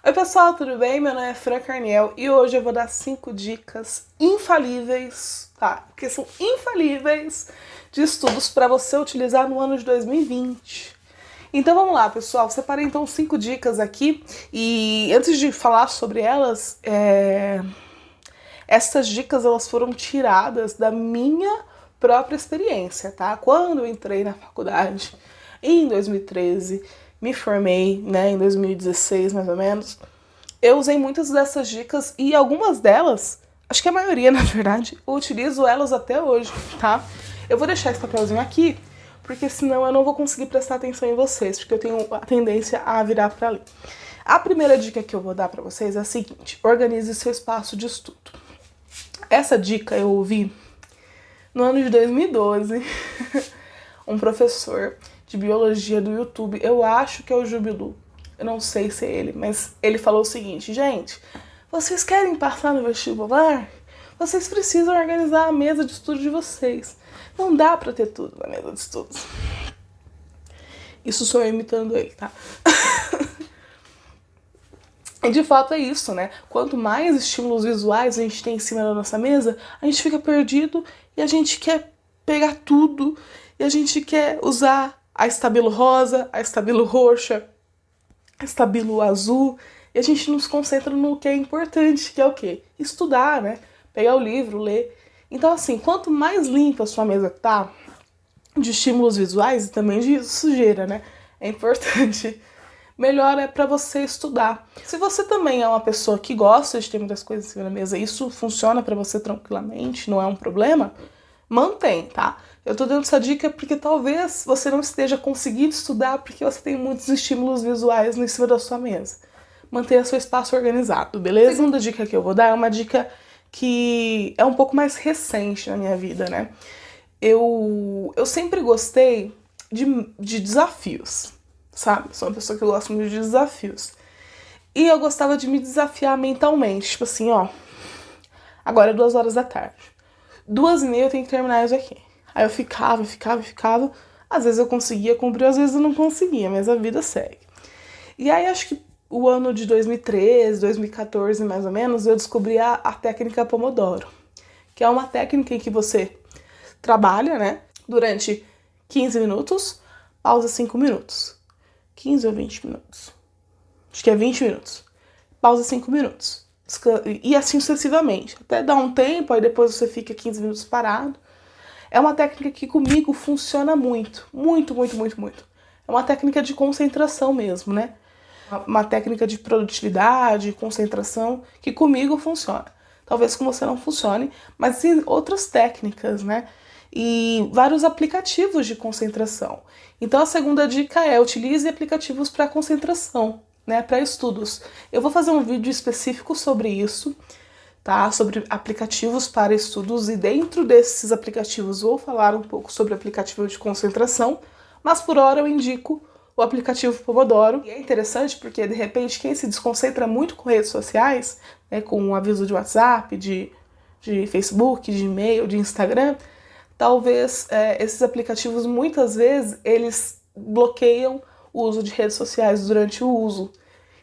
Oi pessoal, tudo bem? Meu nome é Fran Carniel e hoje eu vou dar 5 dicas infalíveis, tá? Porque são infalíveis de estudos para você utilizar no ano de 2020. Então vamos lá, pessoal. Separei então 5 dicas aqui e antes de falar sobre elas, essas dicas elas foram tiradas da minha própria experiência, tá? Quando eu entrei na faculdade em 2013, me formei, né, em 2016 mais ou menos, eu usei muitas dessas dicas e algumas delas, acho que a maioria na verdade, eu utilizo elas até hoje, tá? Eu vou deixar esse papelzinho aqui, porque senão eu não vou conseguir prestar atenção em vocês, porque eu tenho a tendência a virar para ali. A primeira dica que eu vou dar para vocês é a seguinte: organize seu espaço de estudo. Essa dica eu ouvi no ano de 2012, um professor de biologia do YouTube, eu acho que é o Jubilu, eu não sei se é ele, mas ele falou o seguinte: gente, vocês querem passar no vestibular? Vocês precisam organizar a mesa de estudo de vocês. Não dá pra ter tudo na mesa de estudos. Isso sou eu imitando ele, tá? E de fato é isso, né? Quanto mais estímulos visuais a gente tem em cima da nossa mesa, a gente fica perdido e a gente quer pegar tudo e a gente quer usar a estabilo rosa, a estabilo roxa, a estabilo azul, e a gente não se concentra no que é importante, que é o quê? Estudar, né? Pegar o livro, ler. Então, assim, quanto mais limpa a sua mesa tá, de estímulos visuais e também de sujeira, né? É importante. Melhor é para você estudar. Se você também é uma pessoa que gosta de ter muitas coisas em cima da mesa, isso funciona para você tranquilamente, não é um problema, mantém, tá? Eu tô dando essa dica porque talvez você não esteja conseguindo estudar porque você tem muitos estímulos visuais em cima da sua mesa. Mantenha seu espaço organizado, beleza? A segunda dica que eu vou dar é uma dica que é um pouco mais recente na minha vida, né? Eu sempre gostei de desafios, sabe? Sou uma pessoa que gosta muito de desafios. E eu gostava de me desafiar mentalmente, tipo assim, ó, agora é 2 horas da tarde. 2h30 eu tenho que terminar isso aqui. Aí eu ficava. Às vezes eu conseguia cumprir, às vezes eu não conseguia, mas a vida segue. E aí acho que o ano de 2013, 2014 mais ou menos, eu descobri a técnica Pomodoro, que é uma técnica em que você trabalha, né, durante 15 minutos, pausa 5 minutos. 15 ou 20 minutos. Acho que é 20 minutos. Pausa 5 minutos. E assim sucessivamente. Até dar um tempo, aí depois você fica 15 minutos parado. É uma técnica que comigo funciona muito. Muito, muito, muito, muito. É uma técnica de concentração mesmo, né? Uma técnica de produtividade, concentração, que comigo funciona. Talvez com você não funcione, mas tem outras técnicas, né? E vários aplicativos de concentração. Então a segunda dica é: utilize aplicativos para concentração, né, para estudos. Eu vou fazer um vídeo específico sobre isso, tá? Sobre aplicativos para estudos, e dentro desses aplicativos vou falar um pouco sobre aplicativo de concentração, mas por hora eu indico o aplicativo Pomodoro. E é interessante porque, de repente, quem se desconcentra muito com redes sociais, né, com um aviso de WhatsApp, de Facebook, de e-mail, de Instagram, talvez esses aplicativos, muitas vezes, eles bloqueiam o uso de redes sociais durante o uso.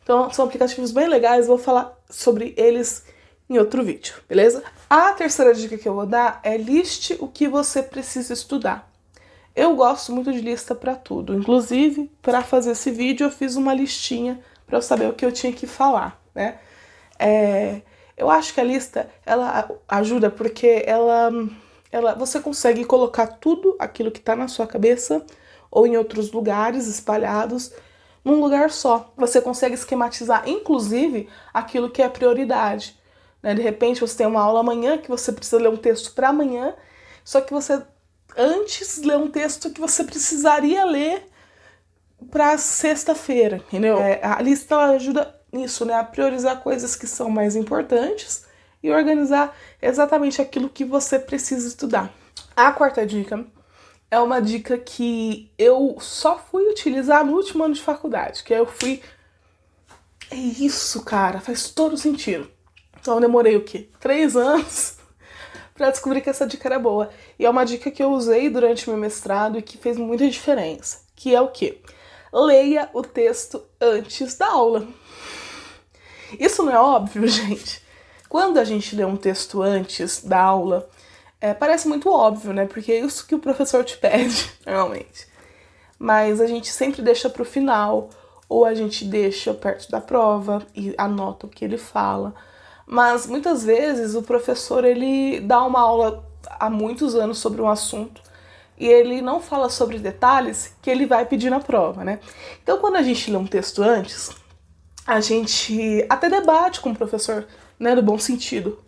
Então, são aplicativos bem legais, vou falar sobre eles em outro vídeo, beleza? A terceira dica que eu vou dar é: liste o que você precisa estudar. Eu gosto muito de lista para tudo. Inclusive, para fazer esse vídeo, eu fiz uma listinha para eu saber o que eu tinha que falar, né? Eu acho que a lista, ela ajuda porque você consegue colocar tudo aquilo que está na sua cabeça ou em outros lugares espalhados num lugar só. Você consegue esquematizar, inclusive, aquilo que é prioridade, né? De repente, você tem uma aula amanhã que você precisa ler um texto para amanhã, só que você antes lê um texto que você precisaria ler para sexta-feira, entendeu? A lista ela ajuda nisso, né? A priorizar coisas que são mais importantes e organizar exatamente aquilo que você precisa estudar. A quarta dica é uma dica que eu só fui utilizar no último ano de faculdade, que eu fui... É isso, cara, faz todo sentido. Então eu demorei o quê? 3 anos para descobrir que essa dica era boa. E é uma dica que eu usei durante meu mestrado e que fez muita diferença, que é o quê? Leia o texto antes da aula. Isso não é óbvio, gente? Quando a gente lê um texto antes da aula, parece muito óbvio, né? Porque é isso que o professor te pede, normalmente. Mas a gente sempre deixa pro final, ou a gente deixa perto da prova e anota o que ele fala. Mas muitas vezes o professor, ele dá uma aula há muitos anos sobre um assunto e ele não fala sobre detalhes que ele vai pedir na prova, né? Então, quando a gente lê um texto antes, a gente até debate com o professor, né, no bom sentido,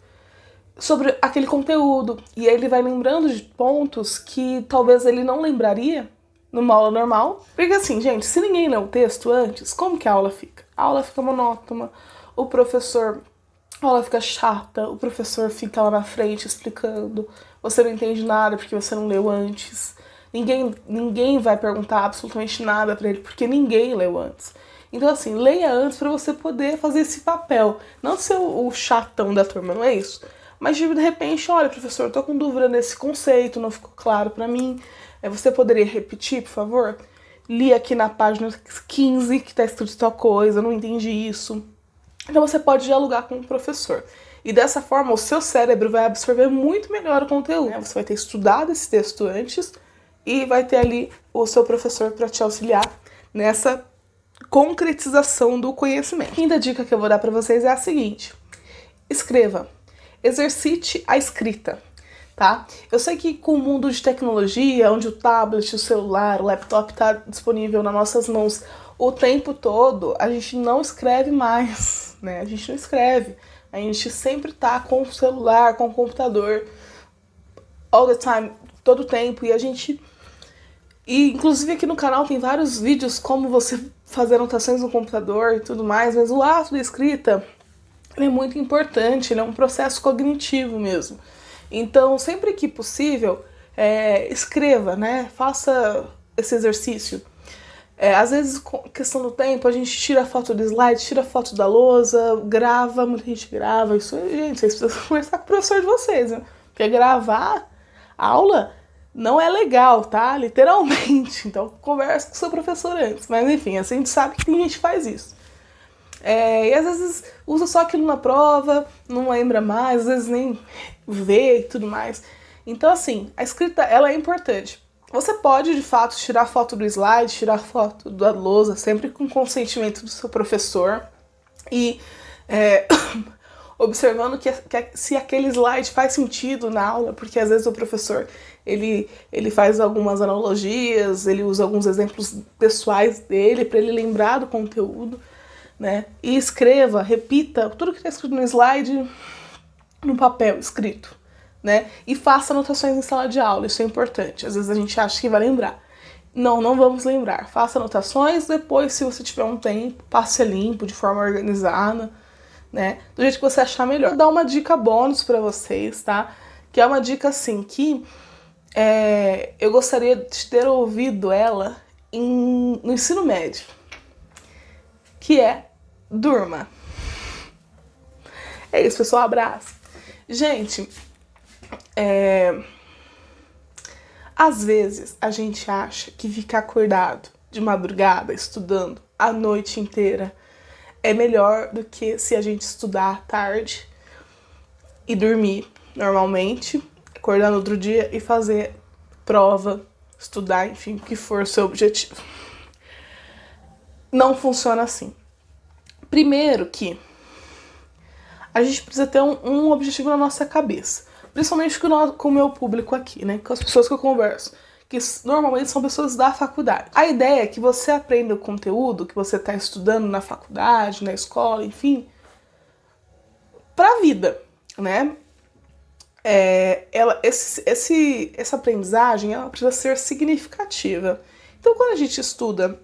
sobre aquele conteúdo. E aí ele vai lembrando de pontos que talvez ele não lembraria numa aula normal. Porque assim, gente, se ninguém lê o texto antes, como que a aula fica? A aula fica monótona, a aula fica chata, o professor fica lá na frente explicando, você não entende nada porque você não leu antes. Ninguém vai perguntar absolutamente nada pra ele porque ninguém leu antes. Então assim, leia antes pra você poder fazer esse papel. Não ser o chatão da turma, não é isso. Mas de repente, olha, professor, eu tô com dúvida nesse conceito, não ficou claro pra mim. Você poderia repetir, por favor? Li aqui na página 15 que tá escrito tal coisa, não entendi isso. Então você pode dialogar com o professor. E dessa forma o seu cérebro vai absorver muito melhor o conteúdo, né? Você vai ter estudado esse texto antes e vai ter ali o seu professor para te auxiliar nessa concretização do conhecimento. A quinta dica que eu vou dar para vocês é a seguinte: escreva, exercite a escrita, tá? Eu sei que com o mundo de tecnologia, onde o tablet, o celular, o laptop está disponível nas nossas mãos o tempo todo, a gente não escreve mais, né? A gente não escreve. A gente sempre tá com o celular, com o computador, all the time, todo o tempo. E inclusive aqui no canal tem vários vídeos como você fazer anotações no computador e tudo mais, mas o ato da escrita, ele é muito importante, ele é um processo cognitivo mesmo. Então, sempre que possível, escreva, né? Faça esse exercício. Às vezes, questão do tempo, a gente tira foto do slide, tira foto da lousa, grava, muita gente grava. Isso, gente, vocês precisam conversar com o professor de vocês, né? Porque gravar aula não é legal, tá? Literalmente. Então, conversa com o seu professor antes. Mas, enfim, assim, a gente sabe que tem gente que faz isso. E às vezes usa só aquilo na prova, não lembra mais, às vezes nem vê e tudo mais. Então, assim, a escrita, ela é importante. Você pode, de fato, tirar foto do slide, tirar foto da lousa, sempre com consentimento do seu professor e observando se aquele slide faz sentido na aula, porque às vezes o professor ele faz algumas analogias, ele usa alguns exemplos pessoais dele para ele lembrar do conteúdo, né? E escreva, repita tudo que está escrito no slide no papel escrito, né? E faça anotações em sala de aula, isso é importante. Às vezes a gente acha que vai lembrar. Não vamos lembrar. Faça anotações, depois, se você tiver um tempo, passe limpo, de forma organizada, né? Do jeito que você achar melhor. Vou dar uma dica bônus pra vocês, tá? Que é uma dica, assim, que eu gostaria de ter ouvido ela no ensino médio. Que é, durma. É isso, pessoal, abraço. Gente, às vezes a gente acha que ficar acordado de madrugada, estudando a noite inteira, é melhor do que se a gente estudar à tarde e dormir normalmente, acordar no outro dia e fazer prova, estudar, enfim, o que for o seu objetivo. Não funciona assim. Primeiro que a gente precisa ter um objetivo na nossa cabeça. Principalmente com o meu público aqui, né? Com as pessoas que eu converso. Que normalmente são pessoas da faculdade. A ideia é que você aprenda o conteúdo que você está estudando na faculdade, na escola, enfim, pra vida, né? Essa aprendizagem, ela precisa ser significativa. Então, quando a gente estuda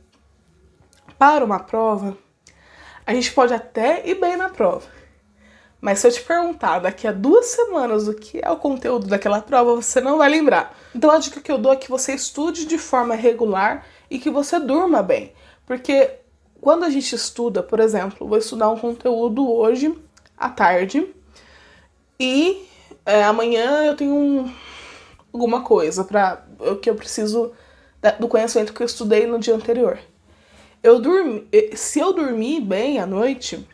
para uma prova, a gente pode até ir bem na prova. Mas se eu te perguntar daqui a 2 semanas o que é o conteúdo daquela prova, você não vai lembrar. Então a dica que eu dou é que você estude de forma regular e que você durma bem. Porque quando a gente estuda, por exemplo, vou estudar um conteúdo hoje à tarde e amanhã eu tenho alguma coisa que eu preciso do conhecimento que eu estudei no dia anterior. Se eu dormir bem à noite,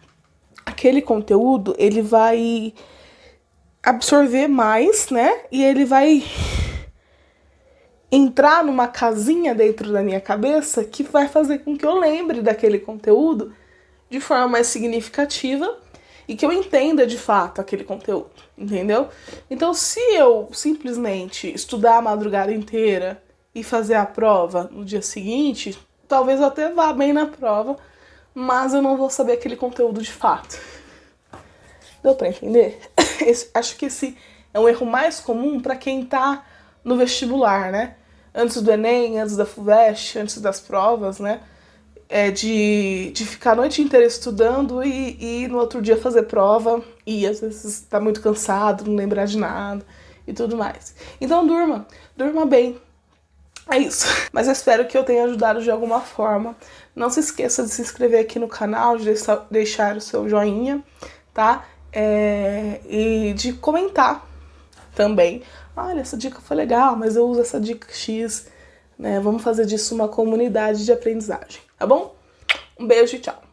aquele conteúdo, ele vai absorver mais, né? E ele vai entrar numa casinha dentro da minha cabeça que vai fazer com que eu lembre daquele conteúdo de forma mais significativa e que eu entenda de fato aquele conteúdo, entendeu? Então, se eu simplesmente estudar a madrugada inteira e fazer a prova no dia seguinte, talvez eu até vá bem na prova, mas eu não vou saber aquele conteúdo de fato. Deu pra entender? Acho que esse é um erro mais comum para quem tá no vestibular, né? Antes do Enem, antes da FUVEST, antes das provas, né? De ficar a noite inteira estudando e no outro dia fazer prova e às vezes tá muito cansado, não lembrar de nada e tudo mais. Então durma bem. É isso. Mas eu espero que eu tenha ajudado de alguma forma. Não se esqueça de se inscrever aqui no canal, de deixar o seu joinha, tá? E de comentar também. Olha, essa dica foi legal, mas eu uso essa dica X, né? Vamos fazer disso uma comunidade de aprendizagem, tá bom? Um beijo e tchau!